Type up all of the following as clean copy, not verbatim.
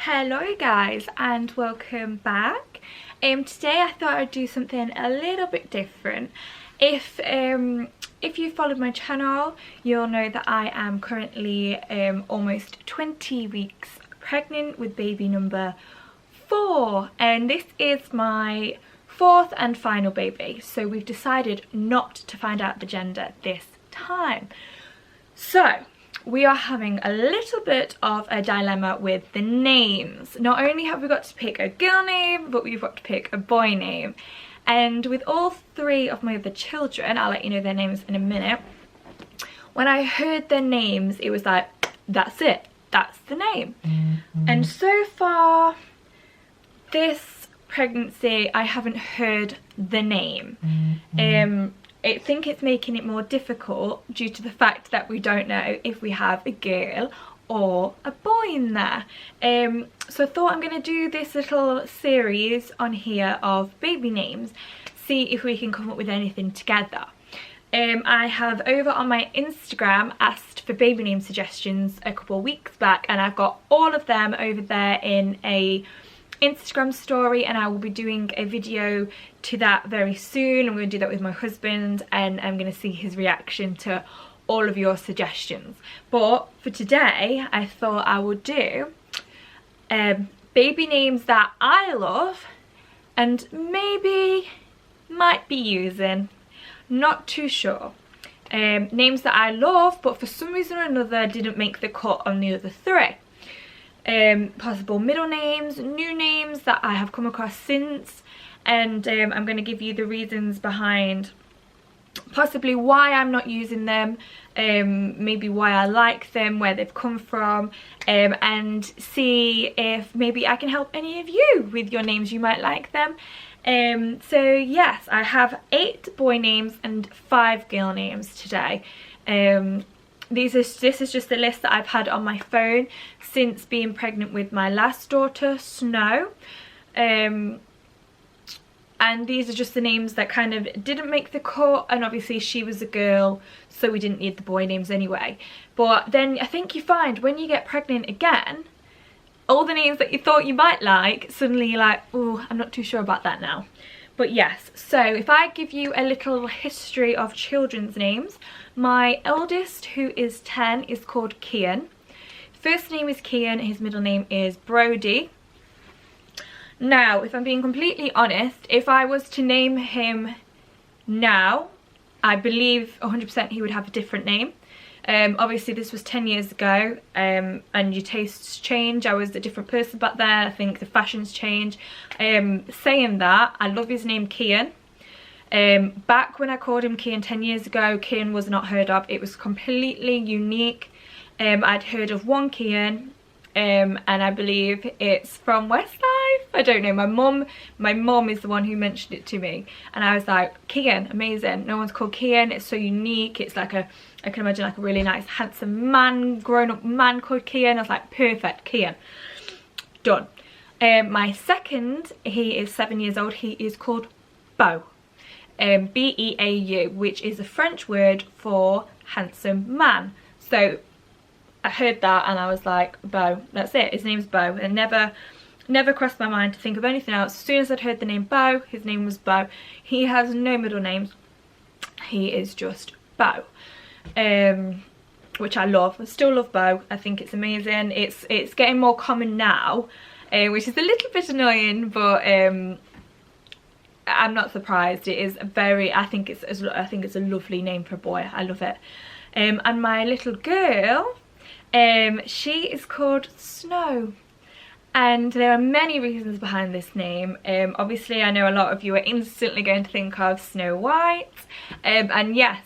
Hello guys and welcome back. Today I thought I'd do something a little bit different. If you followed my channel, you'll know that I am currently almost 20 weeks pregnant with baby number 4, and this is my 4th and final baby, so we've decided not to find out the gender this time. So we are having a little bit of a dilemma with the names. Not only have we got to pick a girl name, but we've got to pick a boy name. And with all 3 of my other children, I'll let you know their names in a minute, when I heard their names, it was like, that's it, that's the name. And so far, this pregnancy, I haven't heard the name. I think it's making it more difficult due to the fact that we don't know if we have a girl or a boy in there. So I thought I'm going to do this little series on here of baby names, see if we can come up with anything together. I have over on my Instagram asked for baby name suggestions a couple of weeks back, and I've got all of them over there in a Instagram story, and I will be doing a video to that very soon. I'm going to do that with my husband, and I'm going to see his reaction to all of your suggestions. But for today, I thought I would do baby names that I love and maybe might be using, not too sure. Names that I love but for some reason or another didn't make the cut on the other 3. Possible middle names, new names that I have come across since, and I'm going to give you the reasons behind possibly why I'm not using them, maybe why I like them, where they've come from, and see if maybe I can help any of you with your names. You might like them. So yes, I have 8 boy names and 5 girl names today. This is just the list that I've had on my phone since being pregnant with my last daughter, Snow. And these are just the names that kind of didn't make the cut, and obviously she was a girl, so we didn't need the boy names anyway. But then I think you find when you get pregnant again, all the names that you thought you might like, suddenly you're like, oh, I'm not too sure about that now. But yes, so if I give you a little history of children's names, my eldest, who is 10, is called Killian. First name is Killian, his middle name is Brody. Now, if I'm being completely honest, if I was to name him now, I believe 100% he would have a different name. Obviously this was 10 years ago, and your tastes change. I was a different person back then. I think the fashions change. Saying that, I love his name Killian. Back when I called him Killian 10 years ago, Killian was not heard of. It was completely unique. I'd heard of one Killian, and I believe it's from Westlife. I don't know. My mum is the one who mentioned it to me, and I was like, Killian, amazing. No one's called Killian. It's so unique. It's like I can imagine like a really nice handsome man, grown-up man called Killian. I was like, perfect, Killian. Done. My second, he is 7 years old. He is called Beau. B-E-A-U, which is a French word for handsome man. So I heard that and I was like, Beau, that's it. His name's Beau. And never crossed my mind to think of anything else. As soon as I'd heard the name Beau, his name was Beau. He has no middle names. He is just Beau. Which I love. I still love Beau. I think it's amazing. It's getting more common now, which is a little bit annoying, but I'm not surprised. It is I think it's a lovely name for a boy. I love it. And my little girl, she is called Snow. And there are many reasons behind this name. Obviously, I know a lot of you are instantly going to think of Snow White. And yes,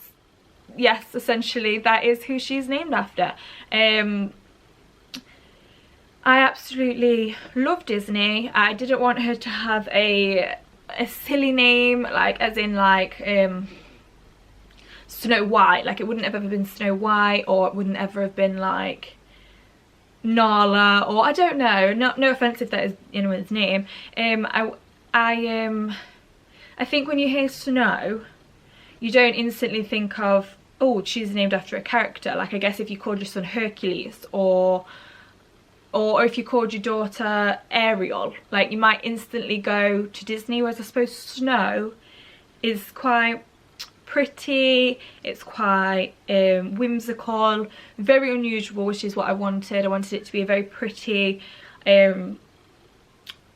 essentially that is who she's named after. I absolutely love Disney. I didn't want her to have a silly name, like as in like Snow White. Like it wouldn't have ever been Snow White, or it wouldn't ever have been like Nala, or I don't know. No offense if that is anyone's name. I think when you hear Snow, you don't instantly think of, oh, she's named after a character. Like I guess if you called your son Hercules or or if you called your daughter Ariel, like you might instantly go to Disney, whereas I suppose Snow is quite pretty, it's quite whimsical, very unusual, which is what I wanted. I wanted it to be a very pretty,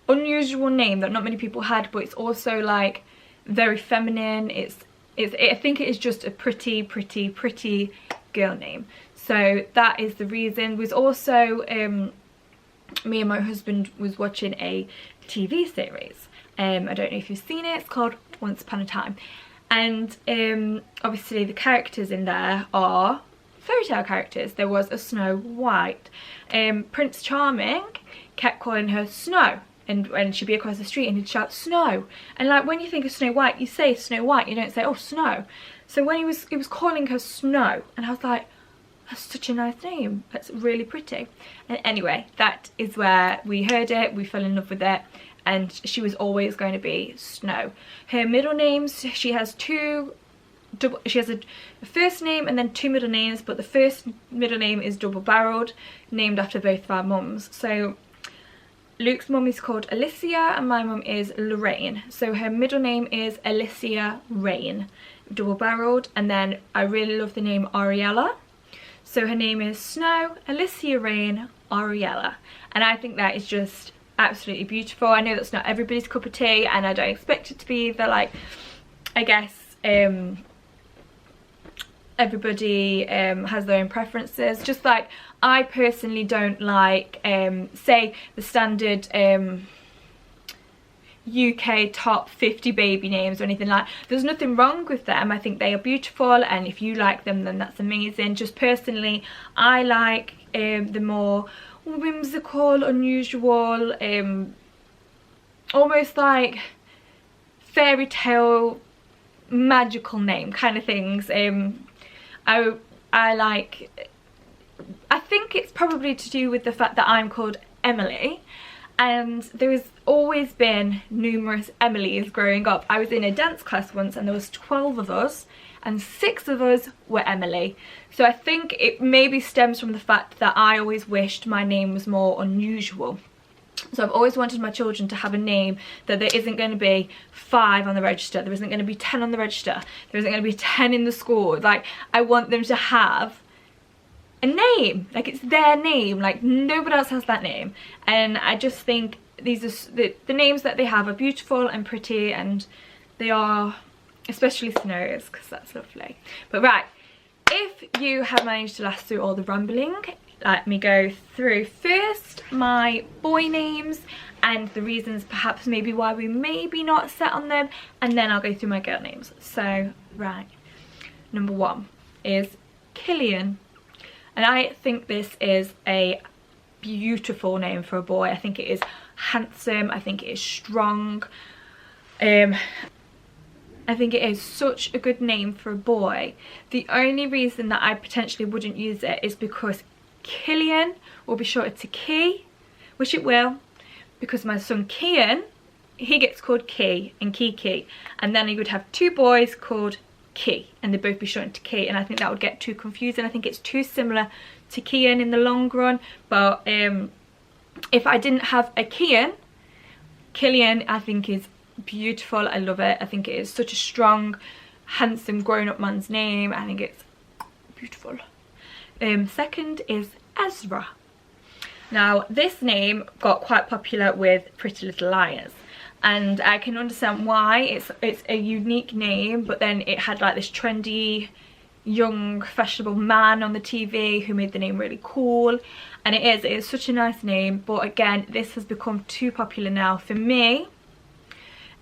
unusual name that not many people had, but it's also like very feminine. I think it is just a pretty girl name. So that is the reason. Was also me and my husband was watching a TV series. I don't know if you've seen it. It's called Once Upon a Time, and obviously the characters in there are fairy tale characters. There was a Snow White. Prince Charming kept calling her Snow, and when she'd be across the street and he'd shout Snow, and like when you think of Snow White, you say Snow White, you don't say, oh, Snow. So when he was calling her Snow, and I was like, that's such a nice name, that's really pretty. And anyway, that is where we heard it, we fell in love with it, and she was always going to be Snow. Her middle names, she has a first name and then 2 middle names, but the first middle name is double-barreled, named after both of our mums. So Luke's mum is called Alicia and my mum is Lorraine. So her middle name is Alicia Rain, double-barreled. And then I really love the name Ariella. So her name is Snow Alicia Rain Ariella. And I think that is just absolutely beautiful. I know that's not everybody's cup of tea, and I don't expect it to be either. Like, I guess everybody has their own preferences. Just like I personally don't like say the standard UK top 50 baby names or anything like. There's nothing wrong with them. I think they are beautiful, and if you like them then that's amazing. Just personally, I like the more whimsical, unusual, almost like fairy tale magical name kind of things. I think it's probably to do with the fact that I'm called Emily, and there has always been numerous Emilys growing up. I was in a dance class once and there was 12 of us and 6 of us were Emily. So I think it maybe stems from the fact that I always wished my name was more unusual. So I've always wanted my children to have a name that there isn't going to be 5 on the register, there isn't going to be 10 on the register, there isn't going to be 10 in the school. Like, I want them to have a name, like it's their name, like nobody else has that name. And I just think these are the names that they have are beautiful and pretty, and they are, especially Snow's, because that's lovely. But right, if you have managed to last through all the rambling, let me go through first my boy names and the reasons perhaps maybe why we maybe not set on them, and then I'll go through my girl names. So right, number 1 is Killian, and I think this is a beautiful name for a boy. I think it is handsome, I think it is strong, I think it is such a good name for a boy. The only reason that I potentially wouldn't use it is because Killian will be shortened to Key, which it will, because my son Kian, he gets called Key and Kiki, and then he would have 2 boys called Key and they'd both be shortened to Key, and I think that would get too confusing. I think it's too similar to Kian in the long run. But if I didn't have a Kian, Killian I think is beautiful. I love it. I think it is such a strong, handsome grown-up man's name. I think it's beautiful. Second is Ezra. Now this name got quite popular with Pretty Little Liars, and I can understand why. It's a unique name, but then it had like this trendy young fashionable man on the TV who made the name really cool, and it is such a nice name. But again, this has become too popular now for me.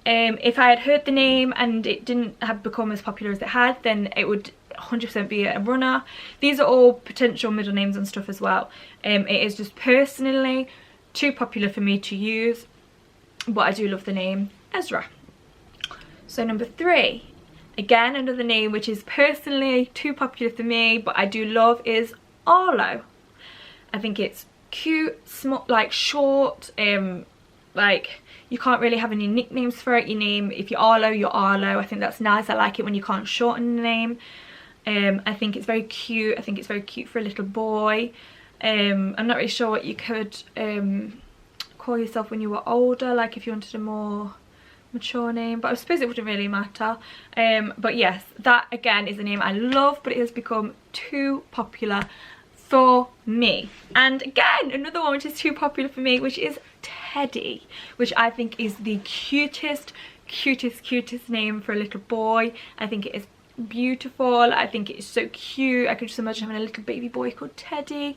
If I had heard the name and it didn't have become as popular as it had, then it would 100% be a runner. These are all potential middle names and stuff as well. It is just personally too popular for me to use, but I do love the name Ezra. So number 3, again another name which is personally too popular for me but I do love, is Arlo. I think it's cute, small, like short, like you can't really have any nicknames for it. Your name, if you're Arlo, you're Arlo. I think that's nice. I like it when you can't shorten the name. I think it's very cute. I think it's very cute for a little boy. I'm not really sure what you could call yourself when you were older, like if you wanted a more mature name, but I suppose it wouldn't really matter. But yes, that again is a name I love, but it has become too popular for me. And again, another one which is too popular for me, which is Teddy, which I think is the cutest name for a little boy. I think it is beautiful. I think it is so cute. I could just imagine having a little baby boy called Teddy.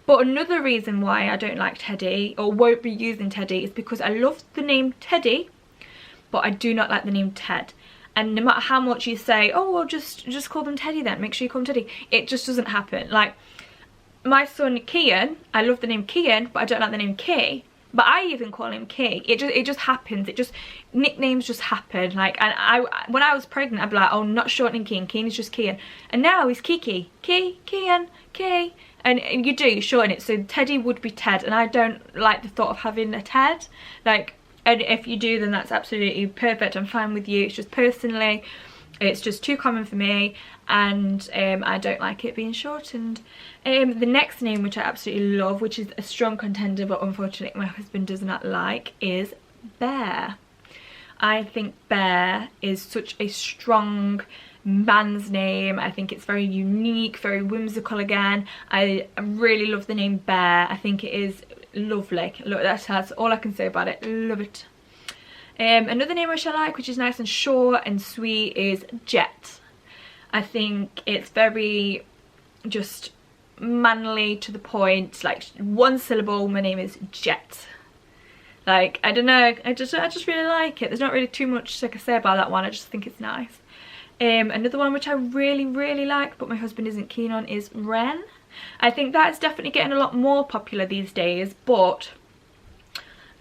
But another reason why I don't like Teddy, or won't be using Teddy, is because I love the name Teddy, but I do not like the name Ted. And no matter how much you say, oh well, just call them Teddy then, make sure you call him Teddy, it just doesn't happen. Like my son Killian, I love the name Killian, but I don't like the name Key. But I even call him Key. It just happens. Nicknames just happen. Like, and when I was pregnant, I'd be like, oh, not shortening Killian. Killian is just Killian. And now he's Kiki. Killian, Key. And you shorten it. So Teddy would be Ted, and I don't like the thought of having a Ted. Like, and if you do, then that's absolutely perfect. I'm fine with you. It's just personally, it's just too common for me, and I don't like it being shortened. The next name, which I absolutely love, which is a strong contender, but unfortunately my husband does not like, is Bear. I think Bear is such a strong man's name. I think it's very unique, very whimsical again. I really love the name Bear. I think it is lovely. Look, that's all I can say about it. Love it. Another name which I like, which is nice and short and sweet, is Jet. I think it's very just manly, to the point, like one syllable. My name is Jet. Like, I don't know, I just really like it. There's not really too much I can say about that one. I just think it's nice. Another one which I really like, but my husband isn't keen on, is Ren. I think that's definitely getting a lot more popular these days, but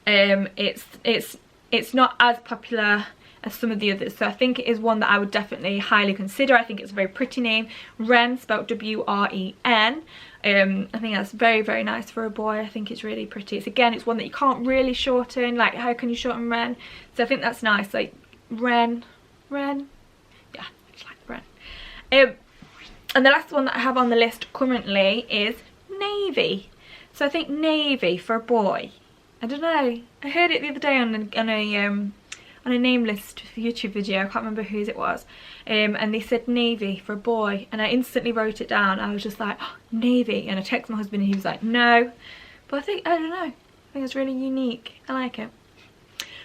it's not as popular as some of the others. So I think it is one that I would definitely highly consider. I think it's a very pretty name. Ren, spelled W-R-E-N. I think that's very nice for a boy. I think it's really pretty. It's one that you can't really shorten. Like, how can you shorten Ren? So I think that's nice. Like, Ren. Yeah, I just like Ren. And the last one that I have on the list currently is Navy. So I think Navy for a boy. I don't know. I heard it the other day on a name list YouTube video. I can't remember whose it was. And they said Navy for a boy, and I instantly wrote it down. I was just like, oh, Navy. And I texted my husband and he was like, no. But I don't know. I think it's really unique. I like it.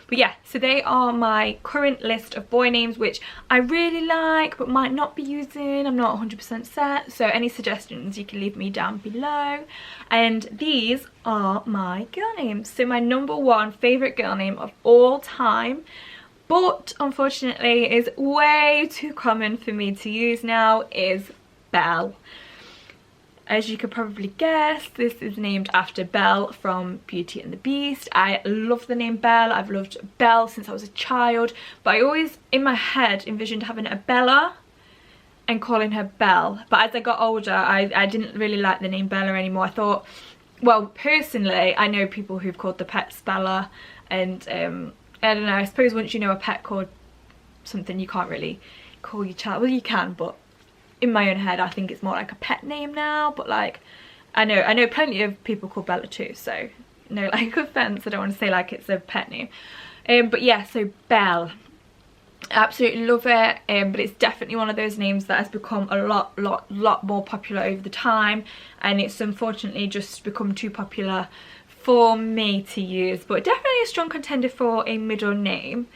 But yeah, so they are my current list of boy names, which I really like but might not be using. I'm not 100% set. So any suggestions you can leave me down below. And these are my girl names. So my #1 favourite girl name of all time, but unfortunately is way too common for me to use now, is Belle. As you could probably guess, this is named after Belle from Beauty and the Beast. I love the name Belle. I've loved Belle since I was a child, but I always in my head envisioned having a Bella and calling her Belle. But as I got older, I didn't really like the name Bella anymore. I thought, well, personally, I know people who've called the pets Bella, and I don't know, I suppose once you know a pet called something, you can't really call your child, well, you can, but in my own head I think it's more like a pet name now. But like, I know plenty of people called Bella too, so no like offense, I don't want to say like it's a pet name. But yeah, so Belle, absolutely love it. But it's definitely one of those names that has become a lot more popular over the time, and it's unfortunately just become too popular for me to use, but definitely a strong contender for a middle name.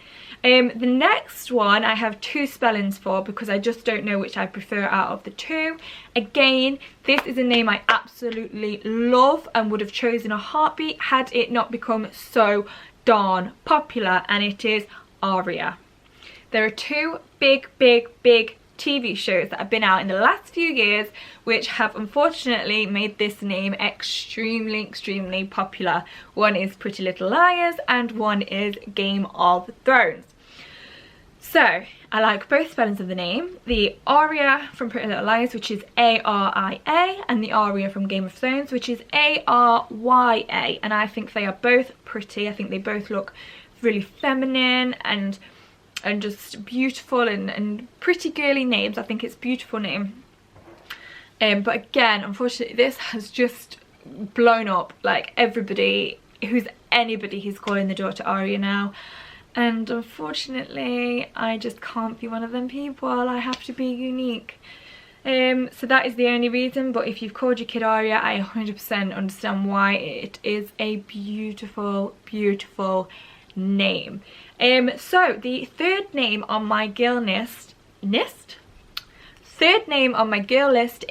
The next one I have 2 spellings for, because I just don't know which I prefer out of the 2. Again, this is a name I absolutely love and would have chosen a heartbeat had it not become so darn popular, and it is Aria. There are 2 big TV shows that have been out in the last few years which have unfortunately made this name extremely popular. One is Pretty Little Liars and one is Game of Thrones. So I like both spellings of the name. The Aria from Pretty Little Liars, which is A-R-I-A, and the Aria from Game of Thrones, which is A-R-Y-A, and I think they are both pretty. I think they both look really feminine and just beautiful and pretty girly names. I think it's a beautiful name. But again, unfortunately, this has just blown up. Like everybody who's anybody, he's calling the daughter Aria now. And unfortunately, I just can't be one of them people. I have to be unique. So that is the only reason. But if you've called your kid Aria, I 100% understand why. It is a beautiful, beautiful name. So the third name on my girl list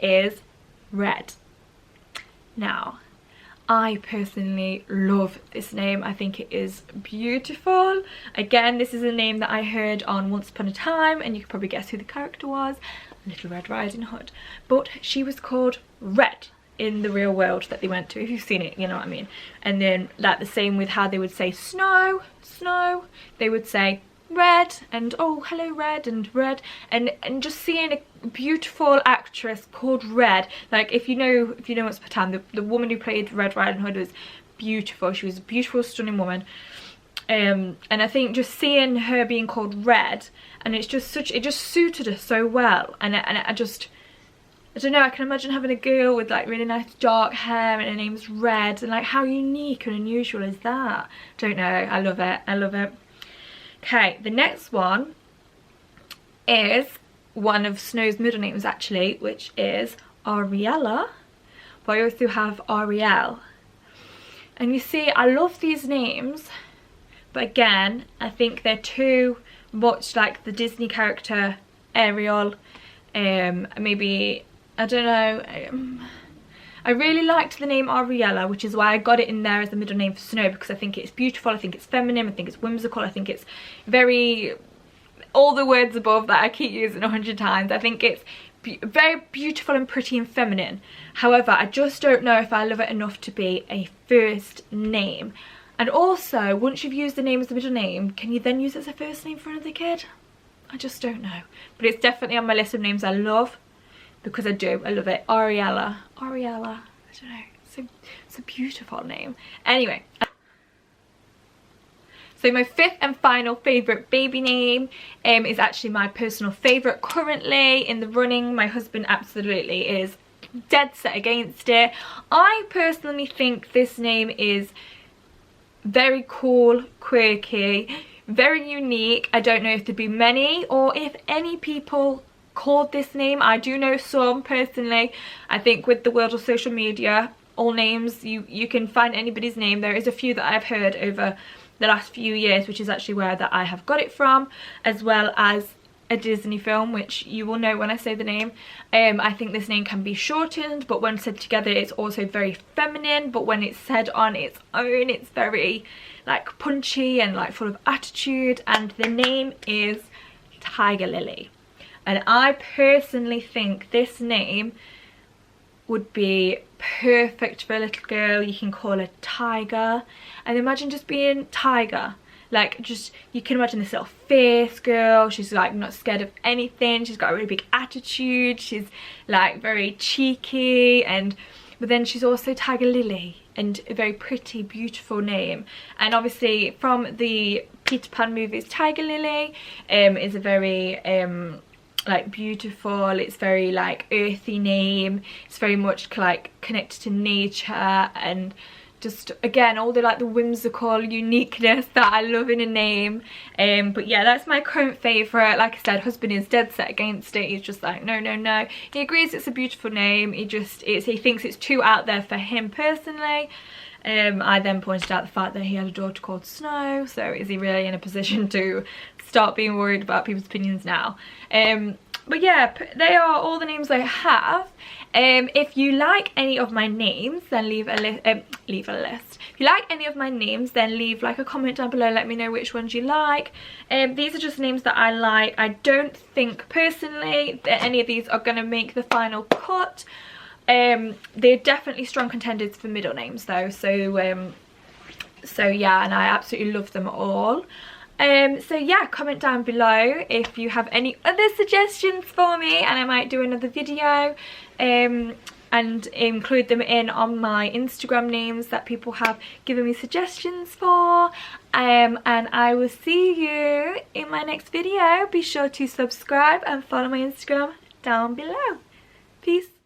is Red. Now, I personally love this name. I think it is beautiful. Again, this is a name that I heard on Once Upon a Time, and you can probably guess who the character was. Little Red Riding Hood. But she was called Red in the real world that they went to. If you've seen it, you know what I mean. And then like the same with how they would say snow, snow, they would say Red, and oh hello Red, and Red, and just seeing a beautiful actress called Red, like if you know Once Upon a Time, the woman who played Red Riding Hood was beautiful. She was a beautiful, stunning woman. And I think just seeing her being called Red, and it just suited her so well. And I don't know, I can imagine having a girl with like really nice dark hair and her name's Red, and like how unique and unusual is that? Don't know, I love it, I love it. Okay, the next one is one of Snow's middle names actually, which is Ariella, but I also have Ariel. And you see, I love these names, but again, I think they're too much like the Disney character Ariel. Maybe, I don't know. I really liked the name Ariella, which is why I got it in there as the middle name for Snow, because I think it's beautiful, I think it's feminine, I think it's whimsical, I think it's very, all the words above that I keep using 100 times. I think it's very beautiful and pretty and feminine. However, I just don't know if I love it enough to be a first name. And also, once you've used the name as the middle name, can you then use it as a first name for another kid? I just don't know. But it's definitely on my list of names I love, because I do, I love it. Ariella, I don't know, it's a beautiful name. Anyway, so my fifth and final favourite baby name is actually my personal favourite currently in the running. My husband absolutely is dead set against it. I personally think this name is very cool, quirky, very unique. I don't know if there'd be many or if any people called this name. I do know some personally. I think with the world of social media, all names, you can find anybody's name. There is a few that I've heard over the last few years, which is actually where that I have got it from, as well as a Disney film, which you will know when I say the name. I think this name can be shortened, but when said together it's also very feminine, but when it's said on its own it's very like punchy and like full of attitude. And the name is Tiger Lily. And I personally think this name would be perfect for a little girl. You can call her Tiger, and imagine just being Tiger. Like, just, you can imagine this little fierce girl. She's like not scared of anything. She's got a really big attitude. She's like very cheeky, but then she's also Tiger Lily, and a very pretty, beautiful name. And obviously from the Peter Pan movies, Tiger Lily is a very like beautiful, it's very like earthy name. It's very much like connected to nature, and just again all the like the whimsical uniqueness that I love in a name. But yeah, that's my current favourite. Like I said, husband is dead set against it. He's just like no. He agrees it's a beautiful name. He thinks it's too out there for him personally. I then pointed out the fact that he had a daughter called Snow, so is he really in a position to start being worried about people's opinions now? But yeah, they are all the names I have. If you like any of my names, then leave a list. If you like any of my names, then leave like a comment down below. Let me know which ones you like. These are just names that I like. I don't think personally that any of these are going to make the final cut. They're definitely strong contenders for middle names though. So yeah, and I absolutely love them all. So yeah, comment down below if you have any other suggestions for me, and I might do another video and include them in on my Instagram names that people have given me suggestions for. And I will see you in my next video. Be sure to subscribe and follow my Instagram down below. Peace.